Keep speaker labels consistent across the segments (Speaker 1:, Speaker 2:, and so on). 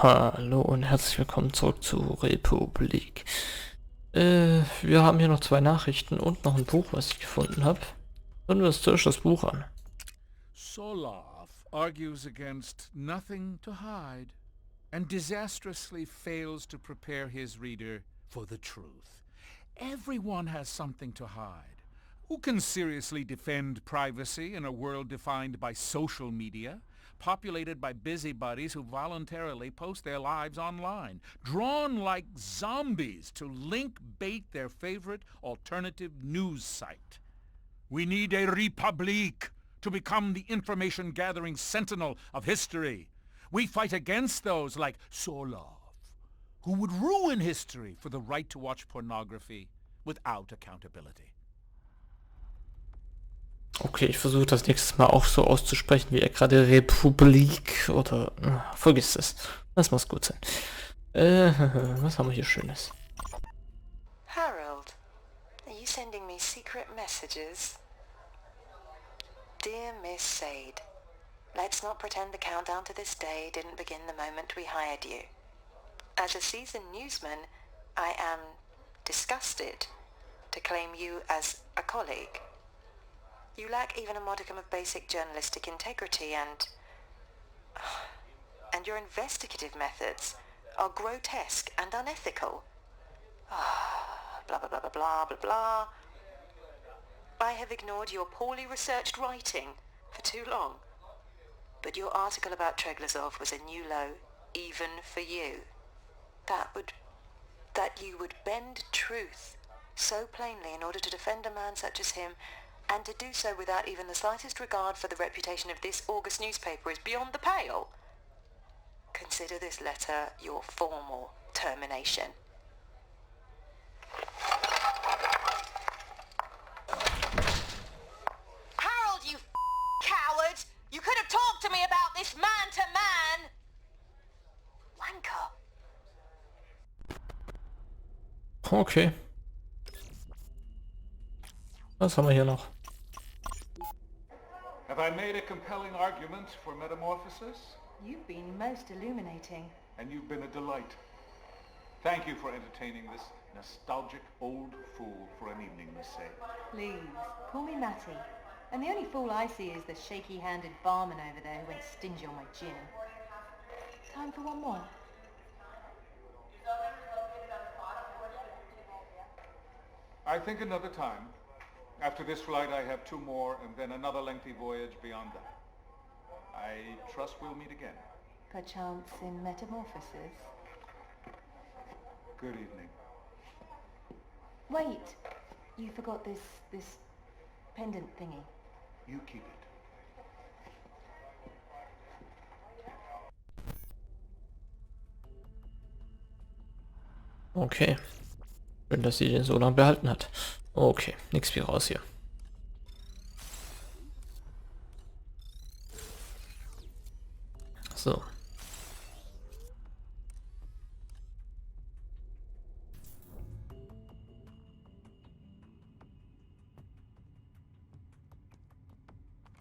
Speaker 1: Hallo und herzlich willkommen zurück zu Republik. Wir haben hier noch zwei Nachrichten und noch ein Buch, was ich gefunden habe. Hören wir uns zuerst das Buch an.
Speaker 2: Solov argues against nothing to hide and disastrously fails to prepare his reader for the truth. Everyone has something to hide. Who can seriously defend privacy in a world defined by social media, populated by busybodies who voluntarily post their lives online, drawn like zombies to link bait their favorite alternative news site? We need a Republique to become the information-gathering sentinel of history. We fight against those like Solov, who would ruin history for the right to watch pornography without accountability.
Speaker 1: Okay, ich versuche das nächstes Mal auch so auszusprechen, wie er gerade Republik oder... vergiss es. Das muss gut sein. Was haben wir hier Schönes?
Speaker 3: Harold, are you sending me secret messages? Dear Miss Sade, let's not pretend the countdown to this day didn't begin the moment we hired you. As a seasoned newsman, I am disgusted to claim you as a colleague. You lack even a modicum of basic journalistic integrity and your investigative methods are grotesque and unethical. Blah, blah, blah, blah, blah, blah, blah. I have ignored your poorly researched writing for too long. But your article about Treglazov was a new low, even for you. That you would bend truth so plainly in order to defend a man such as him, and to do so without even the slightest regard for the reputation of this August newspaper is beyond the pale. Consider this letter your formal termination. Harold, you coward! You could have talked to me about this man-to-man! Wanker.
Speaker 1: Okay. Was haben wir hier noch?
Speaker 2: Have I made a compelling argument for metamorphosis?
Speaker 3: You've been most illuminating.
Speaker 2: And you've been a delight. Thank you for entertaining this nostalgic old fool for an evening, Miss Sade.
Speaker 4: Please, call me Matty. And the only fool I see is the shaky-handed barman over there who went stingy on my gin. Time for one more.
Speaker 2: I think another time. After this flight I have two more and then another lengthy voyage beyond that. I trust we'll meet again.
Speaker 4: Perchance in metamorphosis.
Speaker 2: Good evening.
Speaker 4: Wait, you forgot this pendant thingy.
Speaker 2: You keep it.
Speaker 1: Okay. Schön, dass sie den so lange behalten hat. Okay, nix wie raus hier. So.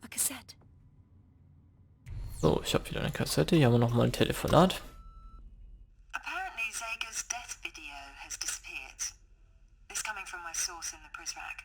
Speaker 5: A cassette.
Speaker 1: So, ich habe wieder eine Kassette. Hier haben wir nochmal ein Telefonat.
Speaker 3: Apparently Zager's death video has disappeared. This coming from my source in the press rack.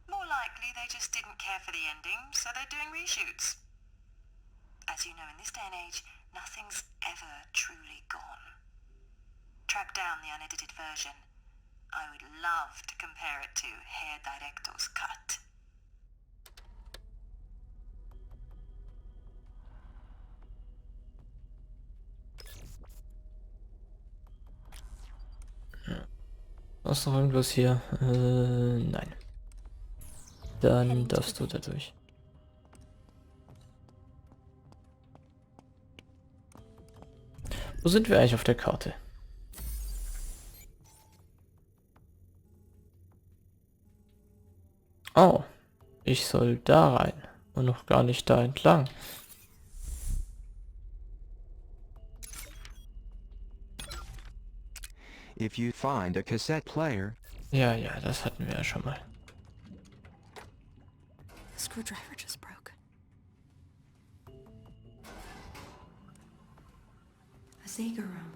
Speaker 3: More likely they just didn't care for the ending, so they're doing reshoots. As you know, in this day and age, nothing's ever truly gone. Track down the unedited version. I would love to compare it to Herr Director's cut.
Speaker 1: Hast du noch irgendwas hier? Nein. Dann darfst du da durch. Wo sind wir eigentlich auf der Karte? Oh, ich soll da rein und noch gar nicht da entlang.
Speaker 6: If you find a cassette player.
Speaker 1: Ja, das hatten wir ja schon mal.
Speaker 5: The screwdriver just broke. Zager-Raum.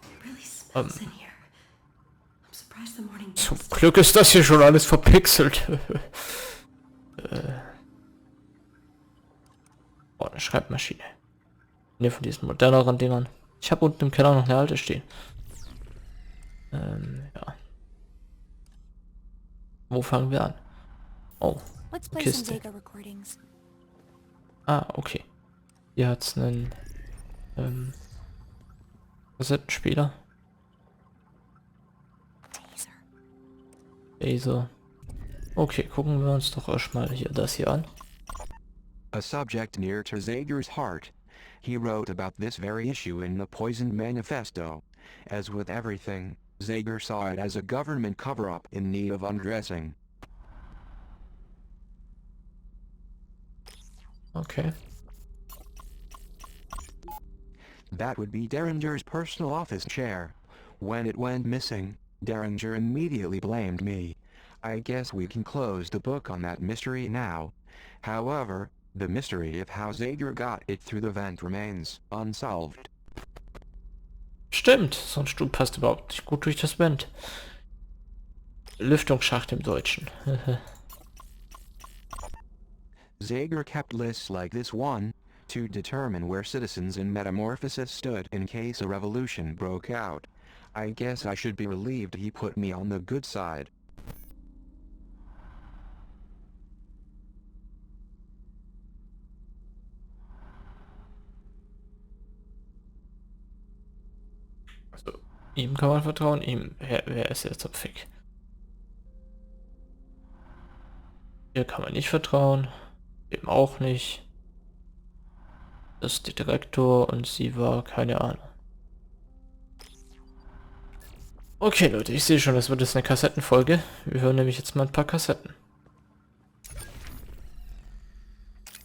Speaker 5: It really smells in here. I'm surprised the morning
Speaker 1: Zum
Speaker 5: mist-
Speaker 1: Glück ist das hier schon alles verpixelt. Oh, eine Schreibmaschine. Ne, von diesen moderneren Dingern. Ich habe unten im Keller noch eine alte stehen. Ja. Wo fangen wir an? Oh,
Speaker 5: Let's play some
Speaker 1: Kiste.
Speaker 5: Zager recordings.
Speaker 1: Ah, okay. Hier hat's einen Kassettenspieler.
Speaker 5: Taser.
Speaker 1: Laser. Okay, gucken wir uns doch erstmal hier das hier an.
Speaker 6: A subject near to Zager's heart. He wrote about this very issue in the Poisoned Manifesto. As with everything, Zager saw it as a government cover-up in need of undressing.
Speaker 1: Okay.
Speaker 6: That would be Derringer's personal office chair. When it went missing, Derringer immediately blamed me. I guess we can close the book on that mystery now. However, the mystery of how Zager got it through the vent remains unsolved.
Speaker 1: Stimmt, so ein Stuhl passt überhaupt nicht gut durch das Vent. Lüftungsschacht im Deutschen.
Speaker 6: Zager kept lists like this one, to determine where citizens in Metamorphosis stood in case a revolution broke out. I guess I should be relieved he put me on the good side.
Speaker 1: Also, ihm kann man vertrauen, ihm. Wer ist jetzt am Fick? Hier kann man nicht vertrauen. Dem auch nicht. Das ist der Direktor und sie war, keine Ahnung. Okay Leute, ich sehe schon, das wird jetzt eine Kassettenfolge. Wir hören nämlich jetzt mal ein paar Kassetten.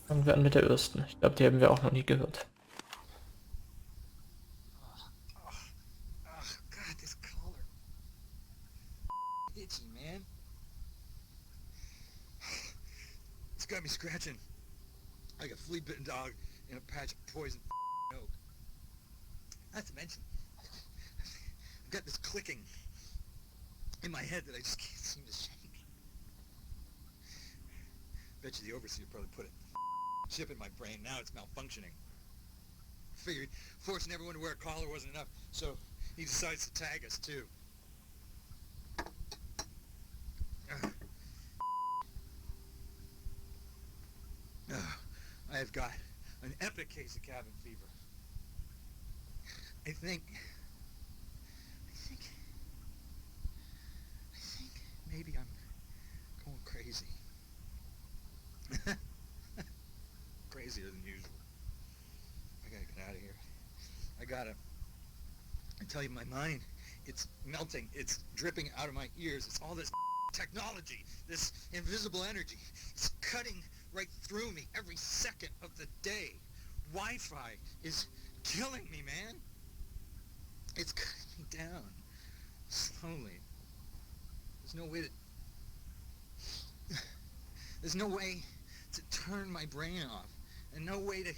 Speaker 1: Fangen wir an mit der ersten. Ich glaube, die haben wir auch noch nie gehört.
Speaker 7: Ugh, God, this collar. Itchy, man. It's got me scratching like a flea-bitten dog in a patch of poison oak. Not to mention, I've got this clicking in my head that I just can't seem to shake. Bet you the overseer probably put a chip in my brain. Now it's malfunctioning. Figured forcing everyone to wear a collar wasn't enough, so he decides to tag us too. I have got an epic case of cabin fever. I think maybe I'm going crazy. Crazier than usual. I gotta get out of here. I tell you, my mind, it's melting. It's dripping out of my ears. It's all this technology, this invisible energy. It's cutting right through me every second of the day. Wi-Fi is killing me, man. It's cutting me down. Slowly. There's no way to turn my brain off. And no way to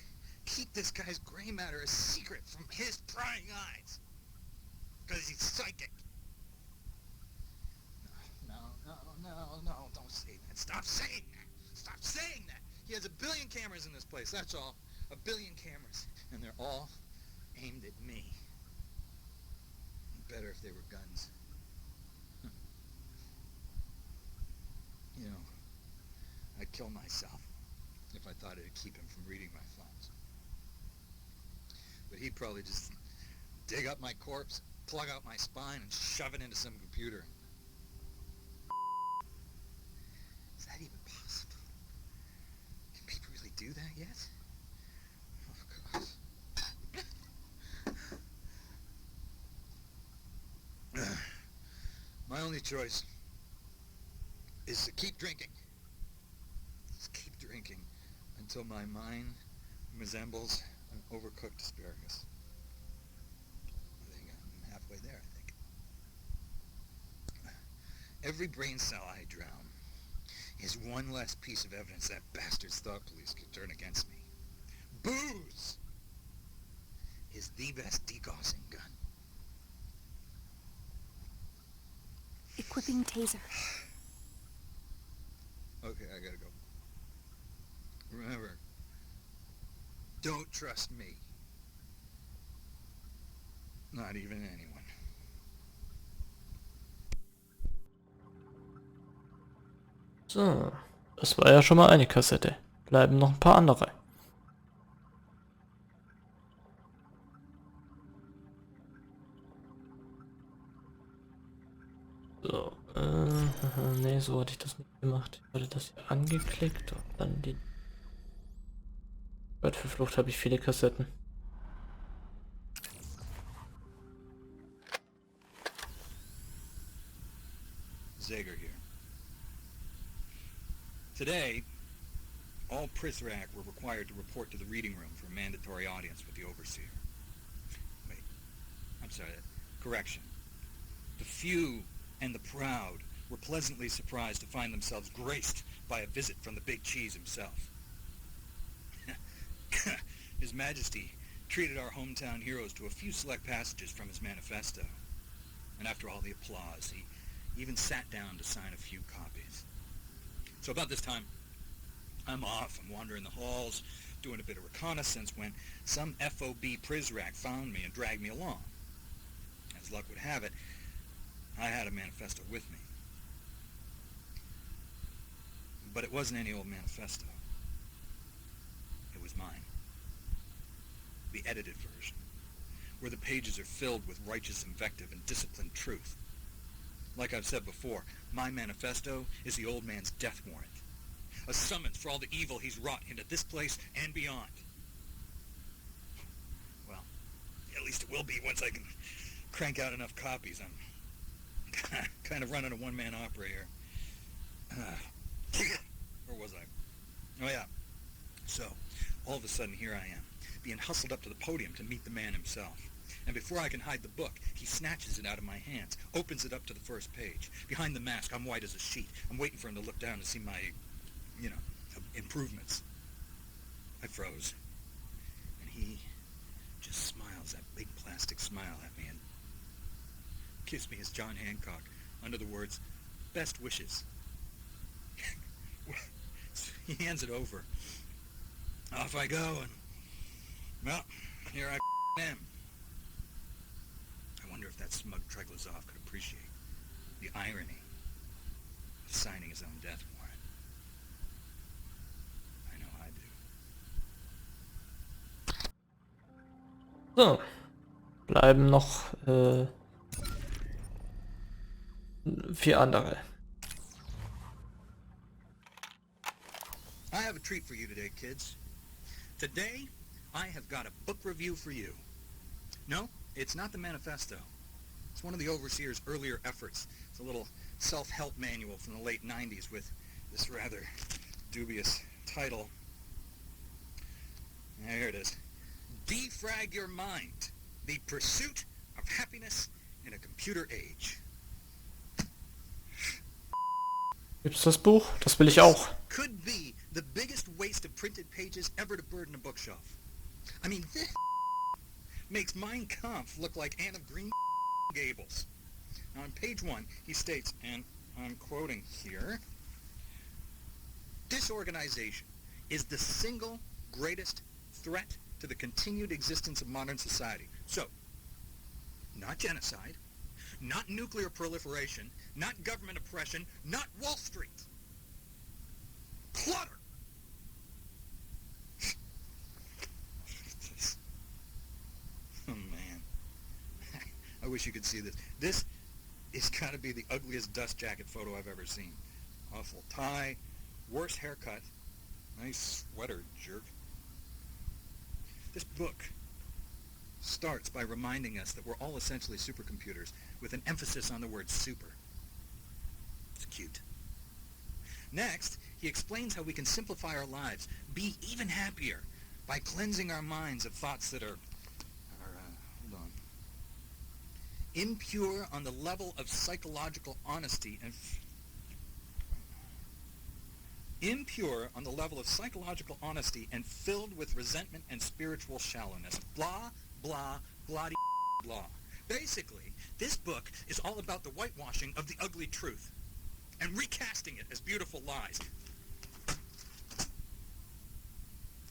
Speaker 7: keep this guy's gray matter a secret from his prying eyes. Because he's psychic. No, don't say that. Stop saying that. Stop saying that. He has 1 billion cameras in this place, that's all. 1 billion cameras. And they're all aimed at me. Better if they were guns. You know, I'd kill myself if I thought it'd keep him from reading my phones. But he'd probably just dig up my corpse, plug out my spine, and shove it into some computer. Is that even possible? Can people really do that yet? Oh, God. My only choice is to keep drinking. Just keep drinking until my mind resembles an overcooked asparagus. I think I'm halfway there, I think. Every brain cell I drown is one less piece of evidence that bastard's thought police could turn against me. Booze! the best degaussing gun.
Speaker 5: Equipping taser.
Speaker 7: Okay, I gotta go. Remember, don't trust me. Not even anyone.
Speaker 1: So, das war ja schon mal eine Kassette. Bleiben noch ein paar andere. So, nee, so hatte ich das nicht gemacht. Ich hatte das hier angeklickt und dann die... Gott, für Flucht habe ich viele Kassetten.
Speaker 7: Zager here. Today, all Prisrak were required to report to the reading room for a mandatory audience with the overseer. Wait, I'm sorry, correction. The few and the proud were pleasantly surprised to find themselves graced by a visit from the big cheese himself. His Majesty treated our hometown heroes to a few select passages from his manifesto. And after all the applause, he even sat down to sign a few copies. So about this time, I'm off. I'm wandering the halls, doing a bit of reconnaissance when some FOB Prisrak found me and dragged me along. As luck would have it, I had a manifesto with me. But it wasn't any old manifesto. It was mine. The edited version, where the pages are filled with righteous invective and disciplined truth. Like I've said before, my manifesto is the old man's death warrant. A summons for all the evil he's wrought into this place and beyond. Well, at least it will be once I can crank out enough copies. I'm kind of running a one-man opera here. Where was I? Oh yeah. So, all of a sudden here I am, being hustled up to the podium to meet the man himself. And before I can hide the book, he snatches it out of my hands, opens it up to the first page. Behind the mask, I'm white as a sheet. I'm waiting for him to look down to see my, improvements. I froze. And he just smiles, that big plastic smile at me, and kissed me as John Hancock, under the words, "Best wishes." He hands it over. Off I go, and, well, here I am. I wonder if that smug Triglazoff could appreciate the irony of signing his own death warrant. I know I do.
Speaker 1: So, bleiben noch 4 andere.
Speaker 7: I have a treat for you today, kids. Today, I have got a book review for you. No, it's not the manifesto. It's one of the Overseer's earlier efforts. It's a little self-help manual from the late 90s with this rather dubious title. There it is. Defrag Your Mind, the Pursuit of Happiness in a Computer Age.
Speaker 1: Gibt's das Buch? Das will ich auch.
Speaker 7: Could be the biggest waste of printed pages ever to burden a bookshelf. I mean, this makes Mein Kampf look like Anne of Green Gables. Now on page 1, he states, and I'm quoting here, "Disorganization is the single greatest threat to the continued existence of modern society." So, not genocide, not nuclear proliferation, not government oppression, not Wall Street. Clutter! Oh man. I wish you could see this. This is gotta be the ugliest dust jacket photo I've ever seen. Awful tie, worse haircut, nice sweater, jerk. This book starts by reminding us that we're all essentially supercomputers with an emphasis on the word super. It's cute. Next, he explains how we can simplify our lives, be even happier, by cleansing our minds of thoughts that are hold on, impure on the level of psychological honesty and filled with resentment and spiritual shallowness. Blah, blah, blah, blah. Basically, this book is all about the whitewashing of the ugly truth and recasting it as beautiful lies.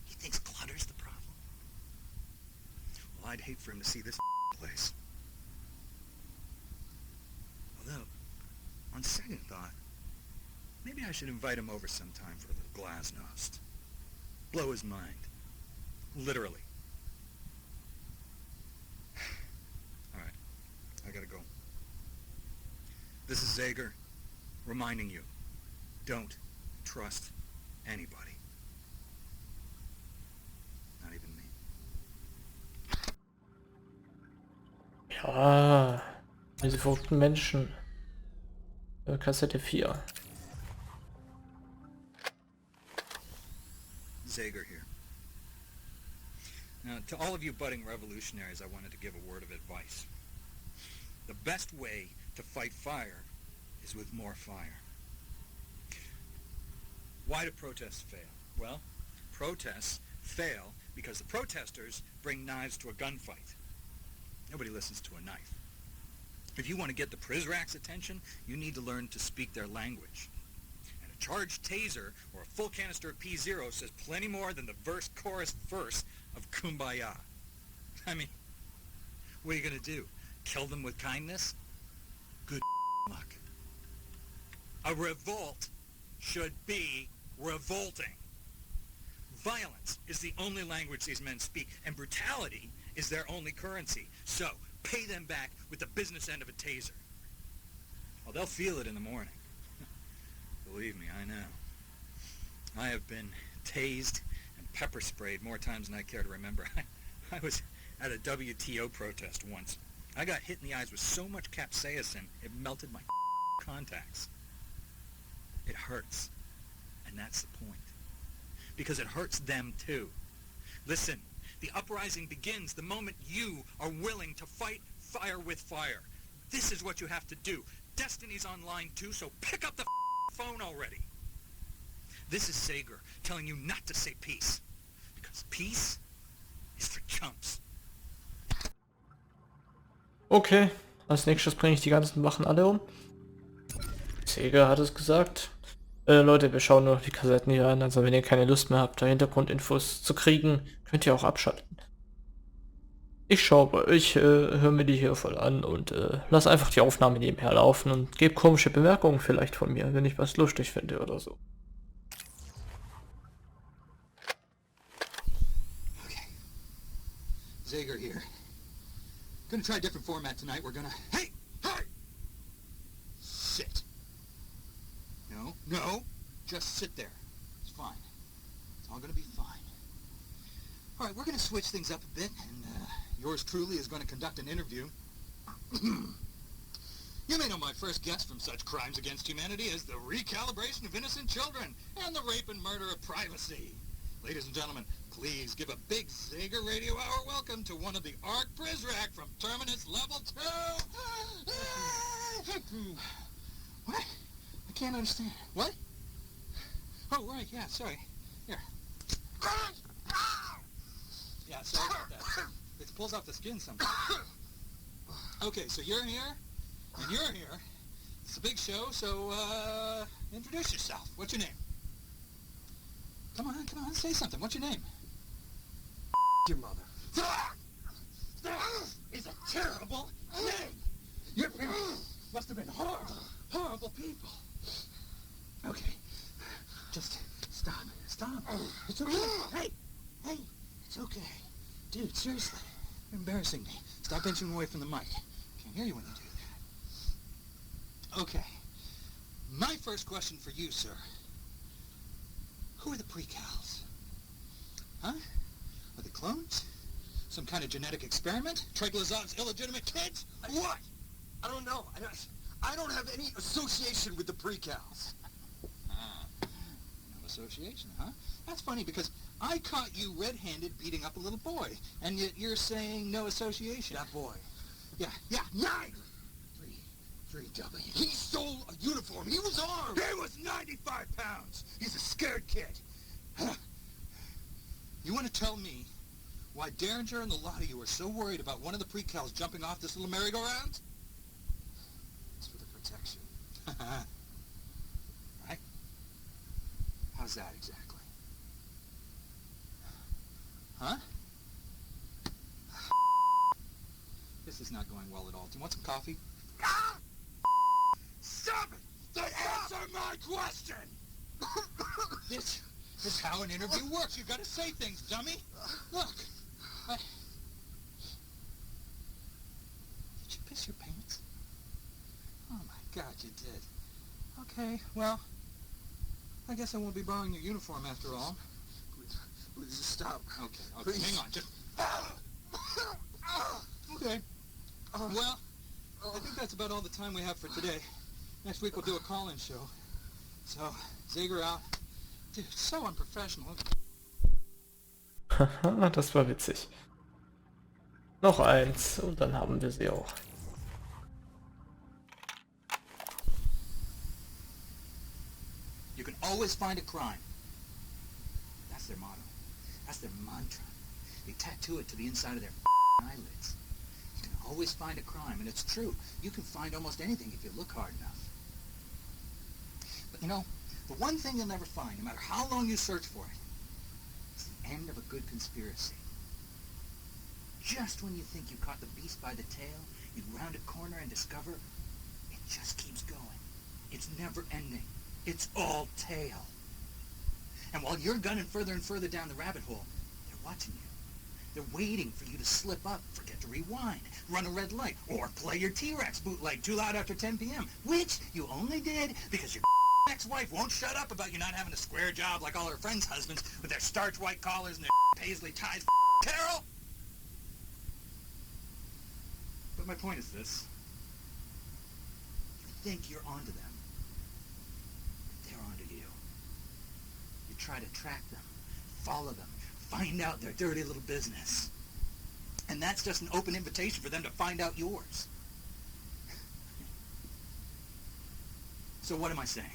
Speaker 7: He thinks clutter's the problem? Well, I'd hate for him to see this place. Although, on second thought, maybe I should invite him over sometime for a little glasnost. Blow his mind. Literally. Alright, I gotta go. This is Zager, reminding you, don't trust anybody. Not even me.
Speaker 1: Ja, diese verrückten Menschen. Kassette 4.
Speaker 7: Zager here. Now, to all of you budding revolutionaries, I wanted to give a word of advice. The best way to fight fire is with more fire. Why do protests fail? Well, protests fail because the protesters bring knives to a gunfight. Nobody listens to a knife. If you want to get the Prizrak's attention, you need to learn to speak their language. And a charged taser or a full canister of P0 says plenty more than the verse-chorus verse of Kumbaya. I mean, what are you going to do? Kill them with kindness? Good luck. A revolt should be revolting. Violence is the only language these men speak, and brutality is their only currency. So, pay them back with the business end of a taser. Well, they'll feel it in the morning. Believe me, I know. I have been tased and pepper sprayed more times than I care to remember. I was at a WTO protest once. I got hit in the eyes with so much capsaicin, it melted my contacts. It hurts. And that's the point. Because it hurts them too. Listen, the uprising begins the moment you are willing to fight fire with fire. This is what you have to do. Destiny's online too, so pick up the phone already. This is Zager telling you not to say peace. Because peace is for chumps.
Speaker 1: Okay, als nächstes bringe ich die ganzen Wachen alle um. Zager hat es gesagt. Leute, wir schauen nur noch die Kassetten hier an, also wenn ihr keine Lust mehr habt, da Hintergrundinfos zu kriegen, könnt ihr auch abschalten. Ich höre mir die hier voll an und lass einfach die Aufnahme nebenher laufen und gebe komische Bemerkungen vielleicht von mir, wenn ich was lustig finde oder so.
Speaker 7: Okay. Zager here. Gonna try a different format tonight. We're gonna... Hey! Hey! Sit. No, just sit there. It's fine. It's all gonna be fine. All right, we're gonna switch things up a bit, and yours truly is gonna conduct an interview. You may know my first guest from such crimes against humanity as the recalibration of innocent children and the rape and murder of privacy. Ladies and gentlemen, please give a big Zager Radio Hour welcome to one of the Arc Prizrak from Terminus Level 2! What? I can't understand. What? Oh, right, yeah, sorry. Here. Yeah, sorry about that. It pulls off the skin sometimes. Okay, so you're here, and you're here. It's a big show, so, introduce yourself. What's your name? Come on, say something. What's your name?
Speaker 8: Your mother.
Speaker 7: That is a terrible name! Your parents must have been horrible people. Okay, just stop. It's okay. Hey, it's okay. Dude, seriously, you're embarrassing me. Stop inching away from the mic. Can't hear you when you do that. Okay, my first question for you, sir. Who are the precals? Huh? Are they clones? Some kind of genetic experiment? Triglyzov's illegitimate kids?
Speaker 8: What? I don't know. I don't have any association with the precals.
Speaker 7: No association, huh? That's funny because I caught you red-handed beating up a little boy, and yet you're saying no association.
Speaker 8: That boy.
Speaker 7: Yeah. 3W.
Speaker 8: He stole a uniform. He was armed.
Speaker 7: He was 95 pounds. He's a scared kid. You want to tell me Why Derringer and the lot of you are so worried about one of the precals jumping off this little merry-go-round? It's for the protection. Right? How's that exactly? Huh? This is not going well at all. Do you want some coffee? Ah! Stop it! Answer my question! This is how an interview works. You gotta say things, dummy. Look, did you piss your pants? Oh my God, you did. Okay, well, I guess I won't be borrowing your uniform after all.
Speaker 8: Please stop.
Speaker 7: Okay,
Speaker 8: Please.
Speaker 7: hang on. Just... Okay. Well, I think that's about all the time we have for today. Next week we'll do a call-in show. So, Zager out. Dude, so unprofessional.
Speaker 1: Haha, das war witzig. Noch eins und dann haben wir sie auch.
Speaker 7: You can always find a crime. That's their motto. That's their mantra. They tattoo it to the inside of their eyelids. You can always find a crime, and it's true. You can find almost anything if you look hard enough. But you know, the one thing you'll never find, no matter how long you search for it, is the end of a good conspiracy. Just when you think you caught the beast by the tail, you round a corner and discover it just keeps going. It's never ending. It's all tail. And while you're gunning further and further down the rabbit hole, they're watching you. They're waiting for you to slip up, forget to rewind, run a red light, or play your T-Rex bootleg too loud after 10 p.m., which you only did because your ex-wife won't shut up about you not having a square job like all her friends' husbands with their starch white collars and their paisley ties. Carol! But my point is this. You think you're onto them. They're onto you. You try to track them, follow them, find out their dirty little business. And that's just an open invitation for them to find out yours. So what am I saying?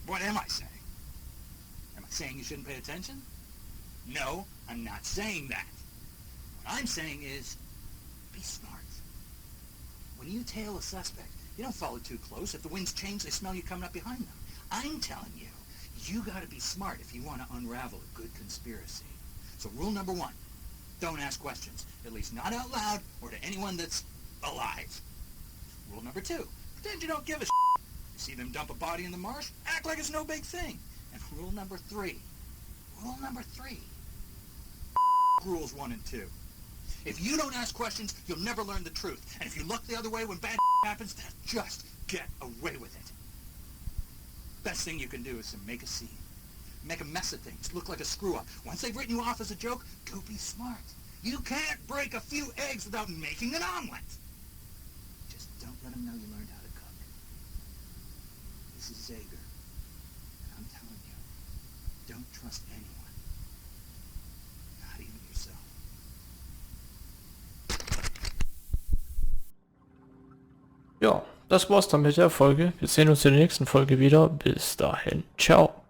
Speaker 7: What am I saying? Am I saying you shouldn't pay attention? No, I'm not saying that. What I'm saying is, be smart. When you tail a suspect, you don't follow too close. If the winds change, they smell you coming up behind them. I'm telling you, you gotta be smart if you want to unravel a good conspiracy. So rule number 1, don't ask questions. At least not out loud or to anyone that's alive. Rule number 2, pretend you don't give a shit. You see them dump a body in the marsh? Act like it's no big thing. And rule number 3. Rules 1 and 2. If you don't ask questions, you'll never learn the truth. And if you look the other way when bad happens, then just get away with it. Best thing you can do is to make a scene. Make a mess of things. Look like a screw-up. Once they've written you off as a joke, go be smart. You can't break a few eggs without making an omelet. Just don't let them know you learned how to cook. This is Zager. And I'm telling you, don't trust anyone. Not even yourself.
Speaker 1: Ja, das war's dann mit der Folge. Wir sehen uns in der nächsten Folge wieder. Bis dahin. Ciao.